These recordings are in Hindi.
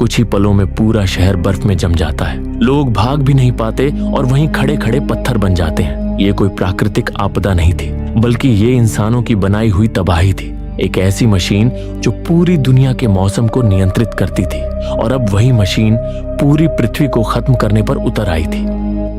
कुछ ही पलों में पूरा शहर बर्फ में जम जाता है। लोग भाग भी नहीं पाते और वहीं खड़े खड़े पत्थर बन जाते हैं। ये कोई प्राकृतिक आपदा नहीं थी, बल्कि ये इंसानों की बनाई हुई तबाही थी। एक ऐसी मशीन जो पूरी दुनिया के मौसम को नियंत्रित करती थी, और अब वही मशीन पूरी पृथ्वी को खत्म करने पर उतर आई थी।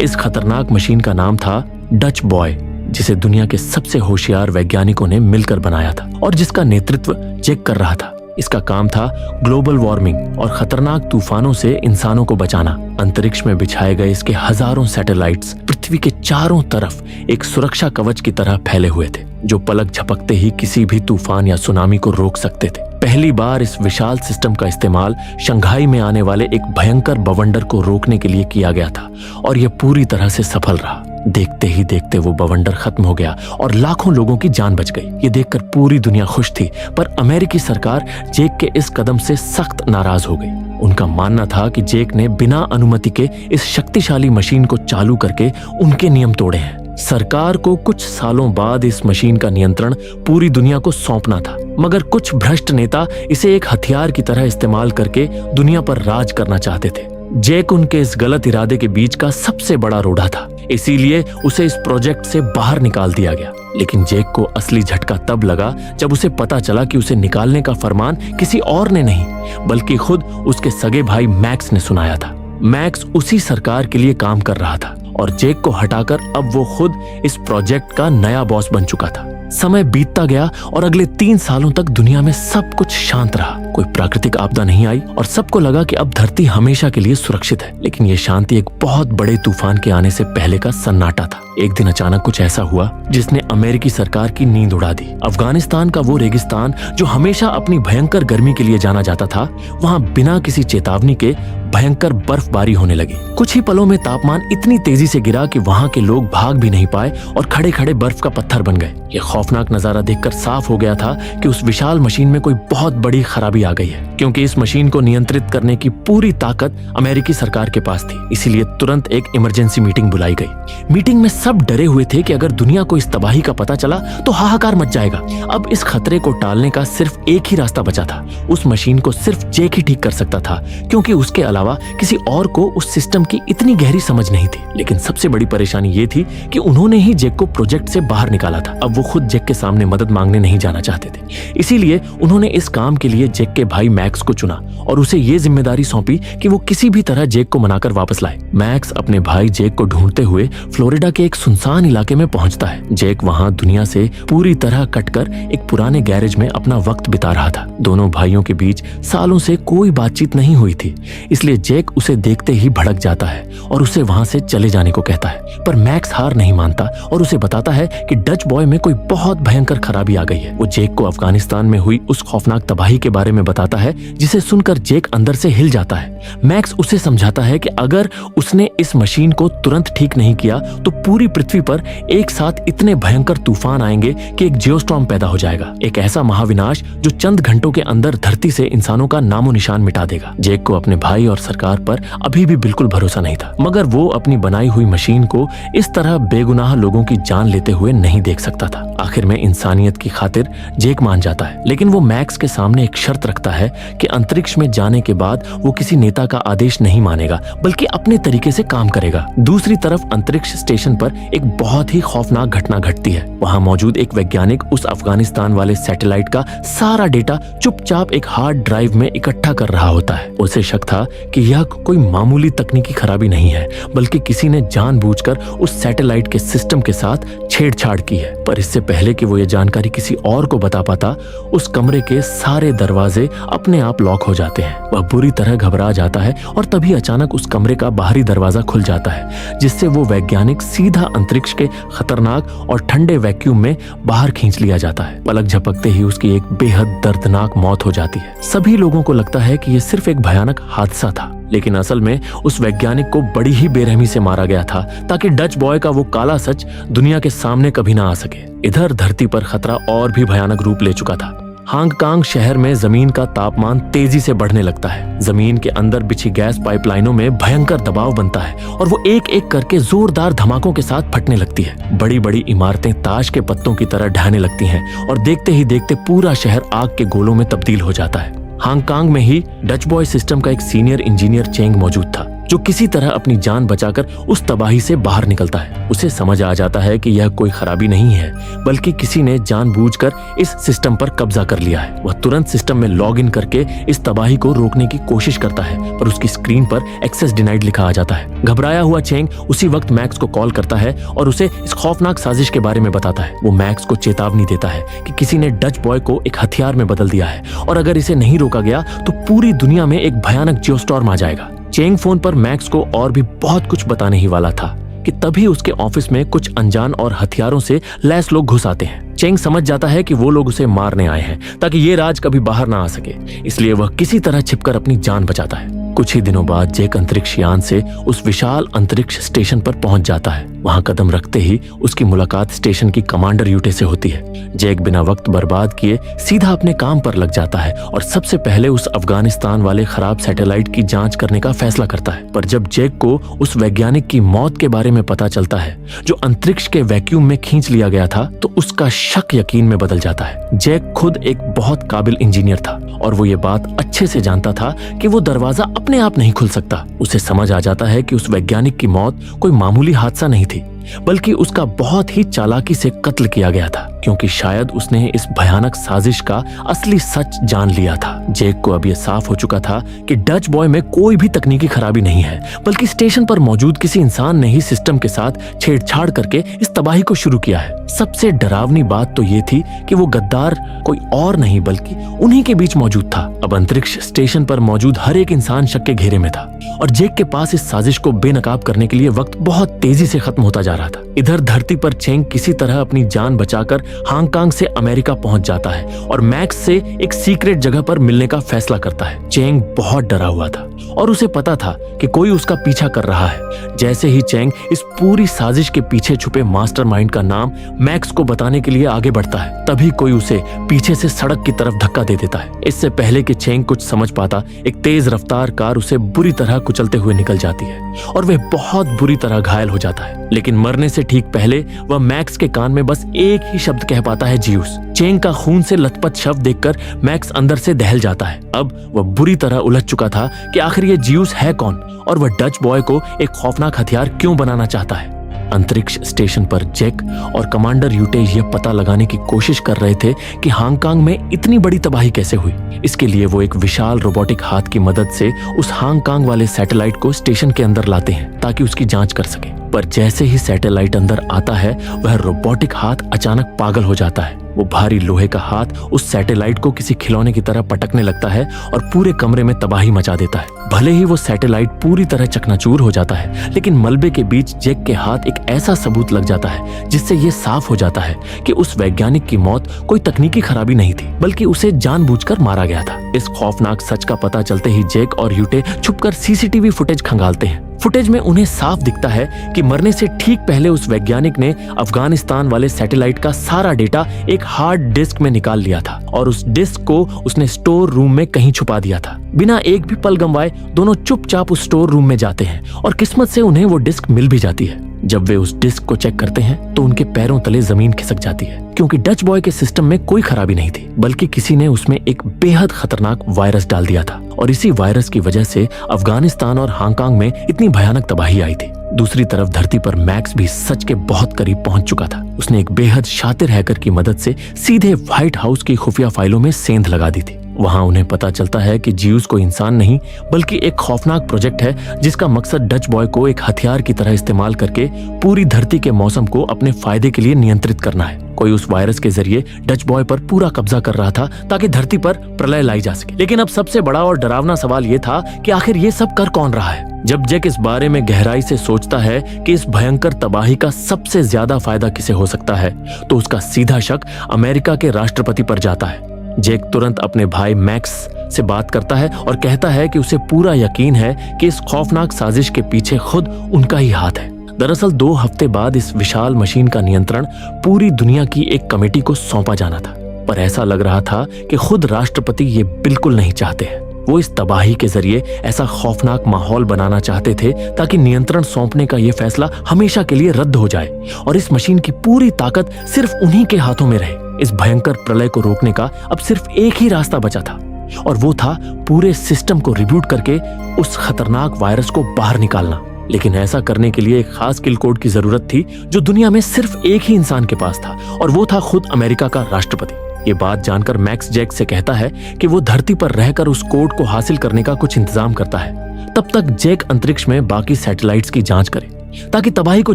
इस खतरनाक मशीन का नाम था डच बॉय, जिसे दुनिया के सबसे होशियार वैज्ञानिकों ने मिलकर बनाया था और जिसका नेतृत्व जैक कर रहा था। इसका काम था ग्लोबल वार्मिंग और खतरनाक तूफानों से इंसानों को बचाना। अंतरिक्ष में बिछाए गए इसके हजारों सैटेलाइट्स पृथ्वी के चारों तरफ एक सुरक्षा कवच की तरह फैले हुए थे, जो पलक झपकते ही किसी भी तूफान या सुनामी को रोक सकते थे। पहली बार इस विशाल सिस्टम का इस्तेमाल शंघाई में आने वाले एक भयंकर बवंडर को रोकने के लिए किया गया था, और यह पूरी तरह से सफल रहा। देखते ही देखते वो बवंडर खत्म हो गया और लाखों लोगों की जान बच गई। ये देखकर पूरी दुनिया खुश थी, पर अमेरिकी सरकार जेक के इस कदम से सख्त नाराज हो गई। उनका मानना था कि जेक ने बिना अनुमति के इस शक्तिशाली मशीन को चालू करके उनके नियम तोड़े हैं। सरकार को कुछ सालों बाद इस मशीन का नियंत्रण पूरी दुनिया को सौंपना था, मगर कुछ भ्रष्ट नेता इसे एक हथियार की तरह इस्तेमाल करके दुनिया पर राज करना चाहते थे। जेक उनके इस गलत इरादे के बीच का सबसे बड़ा रोड़ा था, इसीलिए उसे इस प्रोजेक्ट से बाहर निकाल दिया गया। लेकिन जेक को असली झटका तब लगा जब उसे पता चला कि उसे निकालने का फरमान किसी और ने नहीं, बल्कि खुद उसके सगे भाई मैक्स ने सुनाया था। मैक्स उसी सरकार के लिए काम कर रहा था, और जेक को हटाकर अब वो खुद इस प्रोजेक्ट का नया बॉस बन चुका था। समय बीतता गया और अगले 3 सालों तक दुनिया में सब कुछ शांत रहा। कोई प्राकृतिक आपदा नहीं आई और सबको लगा कि अब धरती हमेशा के लिए सुरक्षित है। लेकिन ये शांति एक बहुत बड़े तूफान के आने से पहले का सन्नाटा था। एक दिन अचानक कुछ ऐसा हुआ जिसने अमेरिकी सरकार की नींद उड़ा दी। अफगानिस्तान का वो रेगिस्तान जो हमेशा अपनी भयंकर गर्मी के लिए जाना जाता था, वहाँ बिना किसी चेतावनी के भयंकर बर्फबारी होने लगी। कुछ ही पलों में तापमान इतनी तेजी से गिरा कि वहाँ के लोग भाग भी नहीं पाए और खड़े खड़े बर्फ का पत्थर बन गए। ये खौफनाक नजारा देखकर साफ हो गया था कि उस विशाल मशीन में कोई बहुत बड़ी खराबी आ गई है, क्योंकि इस मशीन को नियंत्रित करने की पूरी ताकत अमेरिकी सरकार के पास थी। इसीलिए तुरंत एक इमरजेंसी मीटिंग बुलाई गई। मीटिंग में सब डरे हुए थे कि अगर दुनिया को इस तबाही का पता चला तो हाहाकार मच जाएगा। अब इस खतरे को टालने का सिर्फ एक ही रास्ता बचा था। उस मशीन को सिर्फ जेक ही ठीक कर सकता था, क्योंकि उसके अलावा किसी और को उस सिस्टम की इतनी गहरी समझ नहीं थी। लेकिन सबसे बड़ी परेशानी ये थी कि उन्होंने ही जेक को प्रोजेक्ट से बाहर निकाला था। अब वो खुद जेक के सामने मदद मांगने नहीं जाना चाहते थे। इसीलिए उन्होंने इस काम के लिए जेक के भाई मैक्स को चुना और उसे ये जिम्मेदारी सौंपी कि वो किसी भी तरह जेक को मनाकर वापस लाए। मैक्स अपने भाई जेक को ढूंढते हुए फ्लोरिडा के एक सुनसान इलाके में पहुंचता है। जेक वहां दुनिया से पूरी तरह कटकर एक पुराने गैरेज में अपना वक्त बिता रहा था। दोनों भाइयों के बीच सालों से कोई बातचीत नहीं हुई थी, इसलिए जेक उसे देखते ही भड़क जाता है और उसे वहां से चले जाने को कहता है। पर मैक्स हार नहीं मानता और उसे बताता है कि डच बॉय में कोई बहुत भयंकर खराबी आ गई है। वो जेक को अफगानिस्तान में हुई उस खौफनाक तबाही के बारे में बताता है, जिसे सुनकर जेक अंदर से हिल जाता है। मैक्स उसे समझाता है कि अगर उसने इस मशीन को तुरंत ठीक नहीं किया तो पूरी पृथ्वी पर एक साथ इतने भयंकर तूफान आएंगे कि एक जियोस्टॉर्म पैदा हो जाएगा, एक ऐसा महाविनाश जो चंद घंटों के अंदर धरती से इंसानों का नामो निशान मिटा देगा। जेक को अपने भाई और सरकार पर अभी भी बिल्कुल भरोसा नहीं था, मगर वो अपनी बनाई हुई मशीन को इस तरह बेगुनाह लोगों की जान लेते हुए नहीं देख सकता था। आखिर में इंसानियत की खातिर जेक मान जाता है, लेकिन वो मैक्स के सामने एक शर्त रखता है कि अंतरिक्ष में जाने के बाद वो किसी नेता का आदेश नहीं मानेगा, बल्कि अपने तरीके से काम करेगा। दूसरी तरफ अंतरिक्ष स्टेशन पर एक बहुत ही खौफनाक घटना घटती है। वहां मौजूद एक वैज्ञानिक उस अफगानिस्तान वाले सैटेलाइट का सारा डेटा चुपचाप एक हार्ड ड्राइव में इकट्ठा कर रहा होता है। उसे शक था कि यह कोई मामूली तकनीकी खराबी नहीं है, बल्कि किसी ने जानबूझकर उस सैटेलाइट के सिस्टम के साथ छेड़छाड़ की है। पर इससे पहले कि वो ये जानकारी किसी और को बता पाता, उस कमरे के सारे दरवाजे अपने आप लॉक हो जाते हैं। वह बुरी तरह घबरा जाता है और तभी अचानक उस कमरे का बाहरी दरवाजा खुल जाता है, जिससे वो वैज्ञानिक सीधा अंतरिक्ष के खतरनाक और ठंडे वैक्यूम में बाहर खींच लिया जाता है। पलक झपकते ही उसकी एक बेहद दर्दनाक मौत हो जाती है। सभी लोगों को लगता है कि यह सिर्फ एक भयानक हादसा था, लेकिन असल में उस वैज्ञानिक को बड़ी ही बेरहमी से मारा गया था, ताकि डच बॉय का वो काला सच दुनिया के सामने कभी ना आ सके। इधर धरती पर खतरा और भी भयानक रूप ले चुका था। हांगकांग शहर में जमीन का तापमान तेजी से बढ़ने लगता है। जमीन के अंदर बिछी गैस पाइपलाइनों में भयंकर दबाव बनता है और वो एक एक करके जोरदार धमाकों के साथ फटने लगती है। बड़ी बड़ी इमारतें ताश के पत्तों की तरह ढहने लगती हैं और देखते ही देखते पूरा शहर आग के गोलों में तब्दील हो जाता है। हांगकांग में ही डच बॉय सिस्टम का एक सीनियर इंजीनियर चेंग मौजूद था, जो किसी तरह अपनी जान बचाकर उस तबाही से बाहर निकलता है। उसे समझ आ जाता है कि यह कोई खराबी नहीं है, बल्कि किसी ने जानबूझकर इस सिस्टम पर कब्जा कर लिया है। वह तुरंत सिस्टम में लॉग इन करके इस तबाही को रोकने की कोशिश करता है, पर उसकी स्क्रीन पर एक्सेस डिनाइड लिखा आ जाता है। घबराया हुआ चेंग उसी वक्त मैक्स को कॉल करता है और उसे इस खौफनाक साजिश के बारे में बताता है। वो मैक्स को चेतावनी देता है कि किसी ने डच बॉय को एक हथियार में बदल दिया है और अगर इसे नहीं रोका गया तो पूरी दुनिया में एक भयानक जियोस्टॉर्म आ जाएगा। चेंग फोन पर मैक्स को और भी बहुत कुछ बताने ही वाला था कि तभी उसके ऑफिस में कुछ अनजान और हथियारों से लैस लोग घुस आते हैं। चेंग समझ जाता है कि वो लोग उसे मारने आए हैं ताकि ये राज कभी बाहर ना आ सके, इसलिए वह किसी तरह छिपकर अपनी जान बचाता है। कुछ ही दिनों बाद जैक अंतरिक्ष यान से उस विशाल अंतरिक्ष स्टेशन पर पहुंच जाता है। वहां कदम रखते ही उसकी मुलाकात स्टेशन की कमांडर यूटे से होती है। जैक बिना वक्त बर्बाद किए सीधा अपने काम पर लग जाता है और सबसे पहले उस अफगानिस्तान वाले खराब सैटेलाइट की जांच करने का फैसला करता है। पर जब जैक को उस वैज्ञानिक की मौत के बारे में पता चलता है जो अंतरिक्ष के वैक्यूम में खींच लिया गया था, तो उसका शक यकीन में बदल जाता है। जैक खुद एक बहुत काबिल इंजीनियर था और वो ये बात अच्छे से जानता था कि वो दरवाजा अपने आप नहीं खुल सकता। उसे समझ आ जाता है कि उस वैज्ञानिक की मौत कोई मामूली हादसा नहीं थी, बल्कि उसका बहुत ही चालाकी से कत्ल किया गया था, क्योंकि शायद उसने इस भयानक साजिश का असली सच जान लिया था। जैक को अब यह साफ हो चुका था कि डच बॉय में कोई भी तकनीकी खराबी नहीं है, बल्कि स्टेशन पर मौजूद किसी इंसान ने ही सिस्टम के साथ छेड़छाड़ करके इस तबाही को शुरू किया है। सबसे डरावनी बात तो ये थी कि वो गद्दार कोई और नहीं बल्कि उन्हीं के बीच मौजूद था। अब अंतरिक्ष स्टेशन पर मौजूद हर एक इंसान शक के घेरे में था और जैक के पास इस साजिश को बेनकाब करने के लिए वक्त बहुत तेजी से खत्म होता जा रहा था। इधर धरती पर चेंग किसी तरह अपनी जान बचाकर हांगकांग से अमेरिका पहुंच जाता है और मैक्स से एक सीक्रेट जगह पर मिलने का फैसला करता है। चेंग बहुत डरा हुआ था और उसे पता था कि कोई उसका पीछा कर रहा है। जैसे ही चेंग इस पूरी साजिश के पीछे छुपे मास्टरमाइंड का नाम मैक्स को बताने के लिए आगे बढ़ता है, तभी कोई उसे पीछे से सड़क की तरफ धक्का दे देता है। इससे पहले कि चेंग कुछ समझ पाता, एक तेज रफ्तार कार उसे बुरी तरह कुचलते हुए निकल जाती है और वह बहुत बुरी तरह घायल हो जाता है। लेकिन मरने से ठीक पहले वह मैक्स के कान में बस एक ही शब्द कह पाता है, जियूस। चेंग का खून से लथपथ शव देखकर मैक्स अंदर से दहल जाता है। अब वह बुरी तरह उलझ चुका था कि आखिर ये जियूस है कौन और वह डच बॉय को एक खौफनाक हथियार क्यों बनाना चाहता है। अंतरिक्ष स्टेशन पर जैक और कमांडर यूटे यह पता लगाने की कोशिश कर रहे थे कि हांगकांग में इतनी बड़ी तबाही कैसे हुई। इसके लिए वो एक विशाल रोबोटिक हाथ की मदद से उस हांगकांग वाले सैटेलाइट को स्टेशन के अंदर लाते हैं ताकि उसकी जांच कर सके। पर जैसे ही सैटेलाइट अंदर आता है, वह रोबोटिक हाथ अचानक पागल हो जाता है। वो भारी लोहे का हाथ उस सैटेलाइट को किसी खिलौने की तरह पटकने लगता है और पूरे कमरे में तबाही मचा देता है। भले ही वो सैटेलाइट पूरी तरह चकनाचूर हो जाता है, लेकिन मलबे के बीच जैक के हाथ एक ऐसा सबूत लग जाता है जिससे ये साफ हो जाता है कि उस वैज्ञानिक की मौत कोई तकनीकी खराबी नहीं थी, बल्कि उसे जानबूझकर मारा गया था। इस खौफनाक सच का पता चलते ही जैक और यूटे छुपकर सीसीटीवी फुटेज खंगालते हैं। फुटेज में उन्हें साफ दिखता है कि मरने से ठीक पहले उस वैज्ञानिक ने अफगानिस्तान वाले सैटेलाइट का सारा डेटा एक हार्ड डिस्क में निकाल लिया था और उस डिस्क को उसने स्टोर रूम में कहीं छुपा दिया था। बिना एक भी पल गंवाए दोनों चुपचाप उस स्टोर रूम में जाते हैं और किस्मत से उन्हें वो डिस्क मिल भी जाती है। जब वे उस डिस्क को चेक करते हैं तो उनके पैरों तले जमीन खिसक जाती है, क्योंकि डच बॉय के सिस्टम में कोई खराबी नहीं थी, बल्कि किसी ने उसमें एक बेहद खतरनाक वायरस डाल दिया था और इसी वायरस की वजह से अफगानिस्तान और हांगकांग में इतनी भयानक तबाही आई थी। दूसरी तरफ धरती पर मैक्स भी सच के बहुत करीब पहुंच चुका था। उसने एक बेहद शातिर हैकर की मदद से सीधे व्हाइट हाउस की खुफिया फाइलों में सेंध लगा दी थी। वहां उन्हें पता चलता है कि जियूस कोई इंसान नहीं बल्कि एक खौफनाक प्रोजेक्ट है जिसका मकसद डच बॉय को एक हथियार की तरह इस्तेमाल करके पूरी धरती के मौसम को अपने फायदे के लिए नियंत्रित करना है। कोई उस वायरस के जरिए डच बॉय पर पूरा कब्जा कर रहा था ताकि धरती पर प्रलय लाई जा सके। लेकिन अब सबसे बड़ा और डरावना सवाल ये था कि आखिर ये सब कर कौन रहा है। जब जैक इस बारे में गहराई से सोचता है कि इस भयंकर तबाही का सबसे ज्यादा फायदा किसे हो सकता है, तो उसका सीधा शक अमेरिका के राष्ट्रपति पर जाता है। जैक तुरंत अपने भाई मैक्स से बात करता है और कहता है कि उसे पूरा यकीन है कि इस खौफनाक साजिश के पीछे खुद उनका ही हाथ है। दरअसल 2 हफ्ते बाद इस विशाल मशीन का नियंत्रण पूरी दुनिया की एक कमेटी को सौंपा जाना था, पर ऐसा लग रहा था कि खुद राष्ट्रपति ये बिल्कुल नहीं चाहते हैं। वो इस तबाही के जरिए ऐसा खौफनाक माहौल बनाना चाहते थे ताकि नियंत्रण सौंपने का ये फैसला हमेशा के लिए रद्द हो जाए और इस मशीन की पूरी ताकत सिर्फ उन्हीं के हाथों में रहे। इस भयंकर प्रलय को रोकने का अब सिर्फ एक ही रास्ता बचा था, और वो था पूरे सिस्टम को रिबूट करके उस खतरनाक वायरस को बाहर निकालना। लेकिन ऐसा करने के लिए एक खास किल कोड की जरूरत थी जो दुनिया में सिर्फ एक ही इंसान के पास था, और वो था खुद अमेरिका का राष्ट्रपति। ये बात जानकर मैक्स जैक से कहता है कि वो धरती पर रहकर उस कोड को हासिल करने का कुछ इंतजाम करता है। तब तक जैक अंतरिक्ष में बाकी सैटेलाइट्स की जांच करे ताकि तबाही को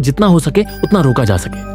जितना हो सके उतना रोका जा सके।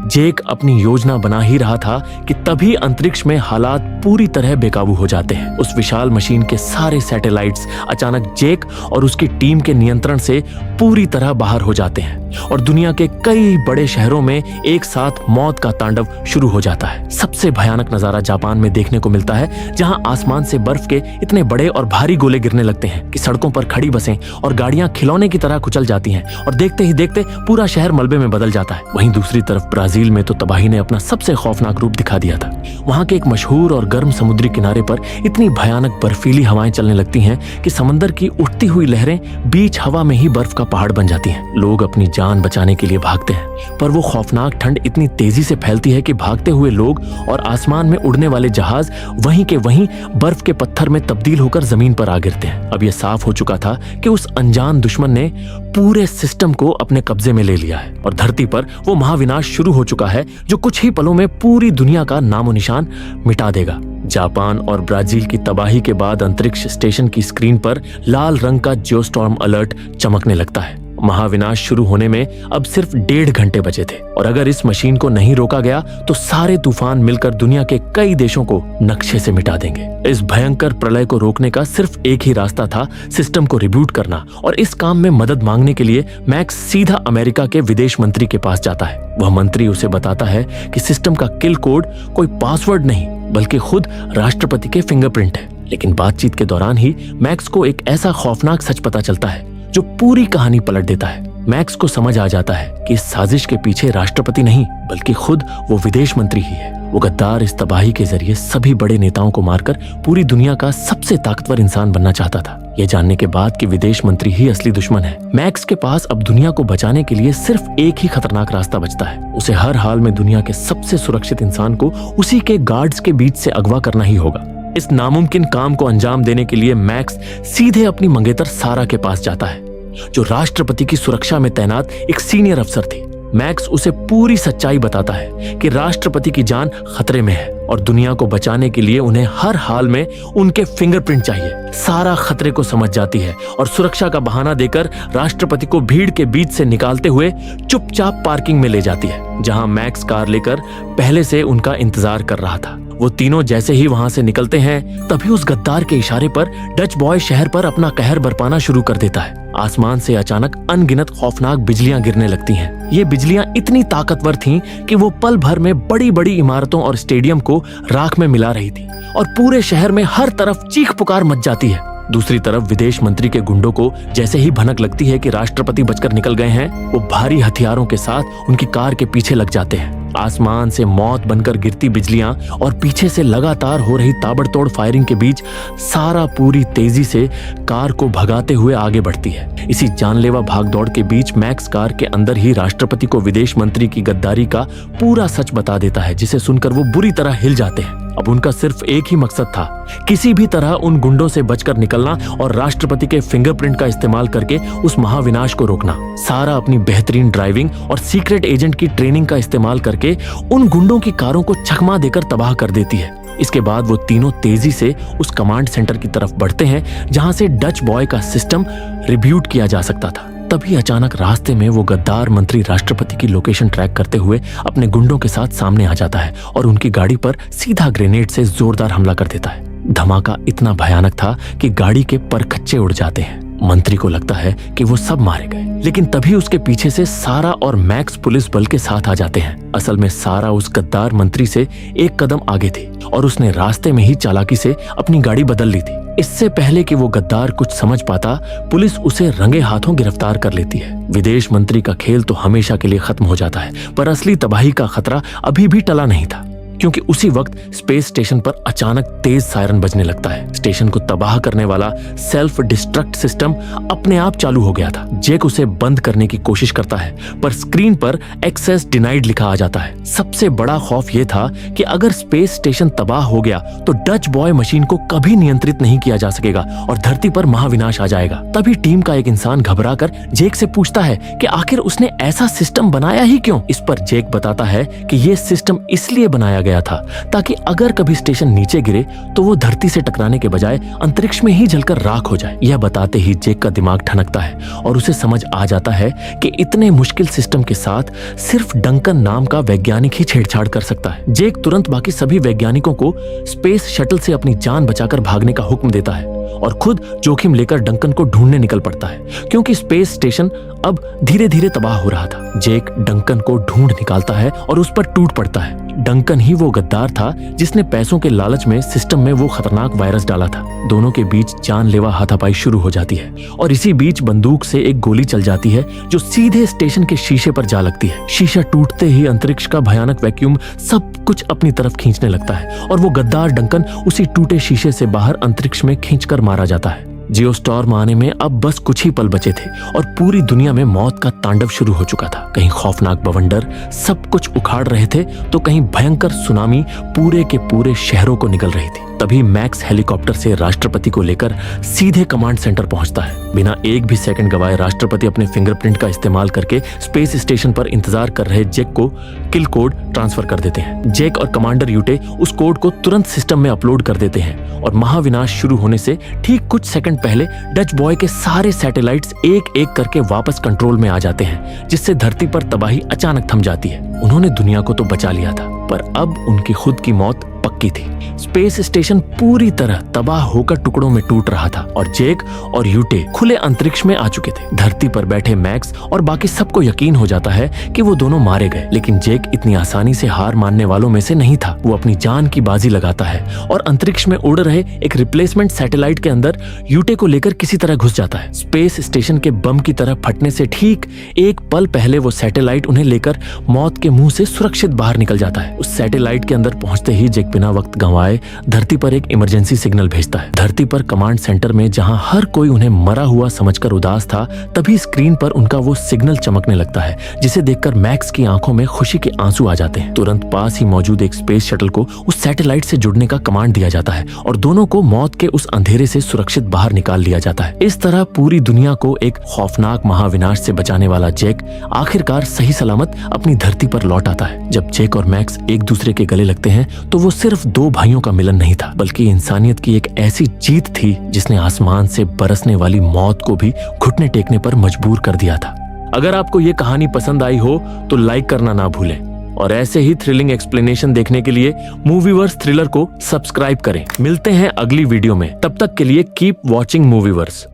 जैक अपनी योजना बना ही रहा था कि तभी अंतरिक्ष में हालात पूरी तरह बेकाबू हो जाते हैं। उस विशाल मशीन के सारे सैटेलाइट्स अचानक जैक और उसकी टीम के नियंत्रण से पूरी तरह बाहर हो जाते हैं और दुनिया के कई बड़े शहरों में एक साथ मौत का तांडव शुरू हो जाता है। सबसे भयानक नजारा जापान में देखने को मिलता है, जहां आसमान से बर्फ के इतने बड़े और भारी गोले गिरने लगते हैं कि सड़कों पर खड़ी बसें और गाड़ियां खिलौने की तरह कुचल जाती हैं और देखते ही देखते पूरा शहर मलबे में बदल जाता है। वहीं दूसरी तरफ ब्राजील में तो तबाही ने अपना सबसे खौफनाक रूप दिखा दिया था। वहां के एक मशहूर और गर्म समुद्री किनारे पर इतनी भयानक बर्फीली हवाएं चलने लगती हैं कि समंदर की उठती हुई लहरें बीच हवा में ही बर्फ का पहाड़ बन जाती हैं। लोग अपनी जान बचाने के लिए भागते हैं, पर वो खौफनाक ठंड इतनी तेजी से फैलती है कि भागते हुए लोग और आसमान में उड़ने वाले जहाज वहीं के वहीं बर्फ के पत्थर में तब्दील होकर जमीन पर आ गिरते हैं। अब यह साफ हो चुका था कि उस अनजान दुश्मन ने पूरे सिस्टम को अपने कब्जे में ले लिया है और धरती पर वो महाविनाश शुरू हो चुका है जो कुछ ही पलों में पूरी दुनिया का नामो निशान मिटा देगा। जापान और ब्राजील की तबाही के बाद अंतरिक्ष स्टेशन की स्क्रीन पर लाल रंग का जियोस्टॉर्म अलर्ट चमकने लगता है। महाविनाश शुरू होने में अब सिर्फ 1.5 घंटे बचे थे और अगर इस मशीन को नहीं रोका गया तो सारे तूफान मिलकर दुनिया के कई देशों को नक्शे से मिटा देंगे। इस भयंकर प्रलय को रोकने का सिर्फ एक ही रास्ता था, सिस्टम को रिबूट करना, और इस काम में मदद मांगने के लिए मैक्स सीधा अमेरिका के विदेश मंत्री के पास जाता है। वह मंत्री उसे बताता है कि सिस्टम का किल कोड कोई पासवर्ड नहीं बल्कि खुद राष्ट्रपति के फिंगरप्रिंट है। लेकिन बातचीत के दौरान ही मैक्स को एक ऐसा खौफनाक सच पता चलता है जो पूरी कहानी पलट देता है। मैक्स को समझ आ जाता है कि इस साजिश के पीछे राष्ट्रपति नहीं बल्कि खुद वो विदेश मंत्री ही है। वो गद्दार इस तबाही के जरिए सभी बड़े नेताओं को मारकर पूरी दुनिया का सबसे ताकतवर इंसान बनना चाहता था। ये जानने के बाद कि विदेश मंत्री ही असली दुश्मन है, मैक्स के पास अब दुनिया को बचाने के लिए सिर्फ एक ही खतरनाक रास्ता बचता है। उसे हर हाल में दुनिया के सबसे सुरक्षित इंसान को उसी के गार्ड्स के बीच से अगवा करना ही होगा। इस नामुमकिन काम को अंजाम देने के लिए मैक्स सीधे अपनी मंगेतर सारा के पास जाता है, जो राष्ट्रपति की सुरक्षा में तैनात एक सीनियर अफसर थी। मैक्स उसे पूरी सच्चाई बताता है कि राष्ट्रपति की जान खतरे में है और दुनिया को बचाने के लिए उन्हें हर हाल में उनके फिंगरप्रिंट चाहिए। सारा खतरे को समझ जाती है और सुरक्षा का बहाना देकर राष्ट्रपति को भीड़ के बीच से निकालते हुए चुपचाप पार्किंग में ले जाती है, जहां मैक्स कार लेकर पहले से उनका इंतजार कर रहा था। वो तीनों जैसे ही वहां से निकलते हैं तभी उस गद्दार के इशारे पर डच बॉय शहर पर अपना कहर बरपाना शुरू कर देता है। आसमान से अचानक अनगिनत खौफनाक बिजलियां गिरने लगती हैं। ये बिजलियां इतनी ताकतवर थीं कि वो पल भर में बड़ी बड़ी इमारतों और स्टेडियम को राख में मिला रही थी और पूरे शहर में हर तरफ चीख पुकार मच जाती है। दूसरी तरफ विदेश मंत्री के गुंडों को जैसे ही भनक लगती है कि राष्ट्रपति बचकर निकल गए हैं, वो भारी हथियारों के साथ उनकी कार के पीछे लग जाते हैं। आसमान से मौत बनकर गिरती बिजलियां और पीछे से लगातार हो रही ताबड़तोड़ फायरिंग के बीच सारा पूरी तेजी से कार को भगाते हुए आगे बढ़ती है। इसी जानलेवा भागदौड़ के बीच मैक्स कार के अंदर ही राष्ट्रपति को विदेश मंत्री की गद्दारी का पूरा सच बता देता है, जिसे सुनकर वो बुरी तरह हिल जाते हैं। अब उनका सिर्फ एक ही मकसद था, किसी भी तरह उन गुंडों से बचकर निकलना और राष्ट्रपति के फिंगरप्रिंट का इस्तेमाल करके उस महाविनाश को रोकना। सारा अपनी बेहतरीन ड्राइविंग और सीक्रेट एजेंट की ट्रेनिंग का इस्तेमाल करके उन गुंडों की कारों को चकमा देकर तबाह कर देती है। इसके बाद वो तीनों तेजी से उस कमांड सेंटर की तरफ बढ़ते हैं, जहां से डच बॉय का सिस्टम रिब्यूट किया जा सकता था। तभी अचानक रास्ते में वो गद्दार मंत्री राष्ट्रपति की लोकेशन ट्रैक करते हुए अपने गुंडों के साथ सामने आ जाता है और उनकी गाड़ी पर सीधा ग्रेनेड से जोरदार हमला कर देता है। धमाका इतना भयानक था कि गाड़ी के परखच्चे उड़ जाते हैं। मंत्री को लगता है कि वो सब मारे गए, लेकिन तभी उसके पीछे से सारा और मैक्स पुलिस बल के साथ आ जाते हैं। असल में सारा उस गद्दार मंत्री से एक कदम आगे थी और उसने रास्ते में ही चालाकी से अपनी गाड़ी बदल ली थी। इससे पहले कि वो गद्दार कुछ समझ पाता, पुलिस उसे रंगे हाथों गिरफ्तार कर लेती है। विदेश मंत्री का खेल तो हमेशा के लिए खत्म हो जाता है, पर असली तबाही का खतरा अभी भी टला नहीं था। क्योंकि उसी वक्त स्पेस स्टेशन पर अचानक तेज सायरन बजने लगता है। स्टेशन को तबाह करने वाला सेल्फ डिस्ट्रक्ट सिस्टम अपने आप चालू हो गया था। जैक उसे बंद करने की कोशिश करता है, पर स्क्रीन पर एक्सेस डिनाइड लिखा आ जाता है। सबसे बड़ा खौफ यह था कि अगर स्पेस स्टेशन तबाह हो गया तो डच बॉय मशीन को कभी नियंत्रित नहीं किया जा सकेगा और धरती पर महाविनाश आ जाएगा। तभी टीम का एक इंसान घबराकर जेक से पूछता है कि आखिर उसने ऐसा सिस्टम बनाया ही क्यों। इस पर जेक बताता है कि यह सिस्टम इसलिए बनाया गया था ताकि अगर कभी स्टेशन नीचे गिरे तो वो धरती से टकराने के बजाय अंतरिक्ष में ही जलकर राख हो जाए। यह बताते ही जेक का दिमाग ठनकता है और उसे समझ आ जाता है कि इतने मुश्किल सिस्टम के साथ सिर्फ डंकन नाम का वैज्ञानिक ही छेड़छाड़ कर सकता है। जेक तुरंत बाकी सभी वैज्ञानिकों को स्पेस शटल से अपनी जान बचाकर भागने का हुक्म देता है और खुद जोखिम लेकर डंकन को ढूंढने निकल पड़ता है, क्योंकि स्पेस स्टेशन अब धीरे धीरे तबाह हो रहा था। जेक डंकन को ढूंढ निकालता है और उस पर टूट पड़ता है। डंकन ही वो गद्दार था जिसने पैसों के लालच में सिस्टम में वो खतरनाक वायरस डाला था। दोनों के बीच जानलेवा हाथापाई शुरू हो जाती है और इसी बीच बंदूक से एक गोली चल जाती है जो सीधे स्टेशन के शीशे पर जा लगती है। शीशा टूटते ही अंतरिक्ष का भयानक वैक्यूम सब कुछ अपनी तरफ खींचने लगता है और वो गद्दार डंकन उसी टूटे शीशे से बाहर अंतरिक्ष में खींचकर मारा जाता है। जियोस्टॉर्म आने में अब बस कुछ ही पल बचे थे और पूरी दुनिया में मौत का तांडव शुरू हो चुका था। कहीं खौफनाक बवंडर सब कुछ उखाड़ रहे थे तो कहीं भयंकर सुनामी पूरे के पूरे शहरों को निगल रही थी। तभी मैक्स हेलीकॉप्टर से राष्ट्रपति को लेकर सीधे कमांड सेंटर पहुंचता है। बिना एक भी सेकंड गवाए राष्ट्रपति अपने फिंगरप्रिंट का इस्तेमाल करके स्पेस स्टेशन पर इंतजार कर रहे जेक को किल कोड ट्रांसफर कर देते हैं। जेक और कमांडर यूटे उस कोड को तुरंत सिस्टम में अपलोड कर देते हैं और महाविनाश शुरू होने से ठीक कुछ सेकंड पहले डच बॉय के सारे सैटेलाइट्स एक एक करके वापस कंट्रोल में आ जाते हैं, जिससे धरती पर तबाही अचानक थम जाती है। उन्होंने दुनिया को तो बचा लिया था, पर अब उनकी खुद की मौत पक्की थी। स्पेस स्टेशन पूरी तरह तबाह होकर टुकड़ों में टूट रहा था और जेक और यूटे खुले अंतरिक्ष में आ चुके थे। धरती पर बैठे मैक्स और बाकी सबको यकीन हो जाता है कि वो दोनों मारे गए, लेकिन जेक इतनी आसानी से हार मानने वालों में से नहीं था। वो अपनी जान की बाजी लगाता है और अंतरिक्ष में उड़ रहे एक रिप्लेसमेंट सैटेलाइट के अंदर यूटे को लेकर किसी तरह घुस जाता है। स्पेस स्टेशन के बम की तरह फटने से ठीक एक पल पहले वो सैटेलाइट उन्हें लेकर मौत के मुंह से सुरक्षित बाहर निकल जाता है। उस सैटेलाइट के अंदर पहुंचते ही जेक बिना वक्त गंवाए धरती पर एक इमरजेंसी सिग्नल भेजता है। धरती पर कमांड सेंटर में जहां हर कोई उन्हें मरा हुआ समझकर उदास था, तभी स्क्रीन पर उनका वो सिग्नल चमकने लगता है, जिसे देखकर मैक्स की आंखों में खुशी के आंसू आ जाते हैं। तुरंत पास ही मौजूद एक स्पेस शटल को उस सैटेलाइट से जुड़ने का कमांड दिया जाता है और दोनों को मौत के उस अंधेरे से सुरक्षित बाहर निकाल लिया जाता है। इस तरह पूरी दुनिया को एक खौफनाक महाविनाश से बचाने वाला जेक आखिरकार सही सलामत अपनी धरती पर लौट आता है। जब जेक और मैक्स एक दूसरे के गले लगते हैं तो वो सिर्फ दो भाइयों का मिलन नहीं था, बल्कि इंसानियत की एक ऐसी जीत थी जिसने आसमान से बरसने वाली मौत को भी घुटने टेकने पर मजबूर कर दिया था। अगर आपको ये कहानी पसंद आई हो तो लाइक करना ना भूलें और ऐसे ही थ्रिलिंग एक्सप्लेनेशन देखने के लिए मूवीवर्स थ्रिलर को सब्सक्राइब करें। मिलते हैं अगली वीडियो में, तब तक के लिए कीप वॉचिंग मूवीवर्स।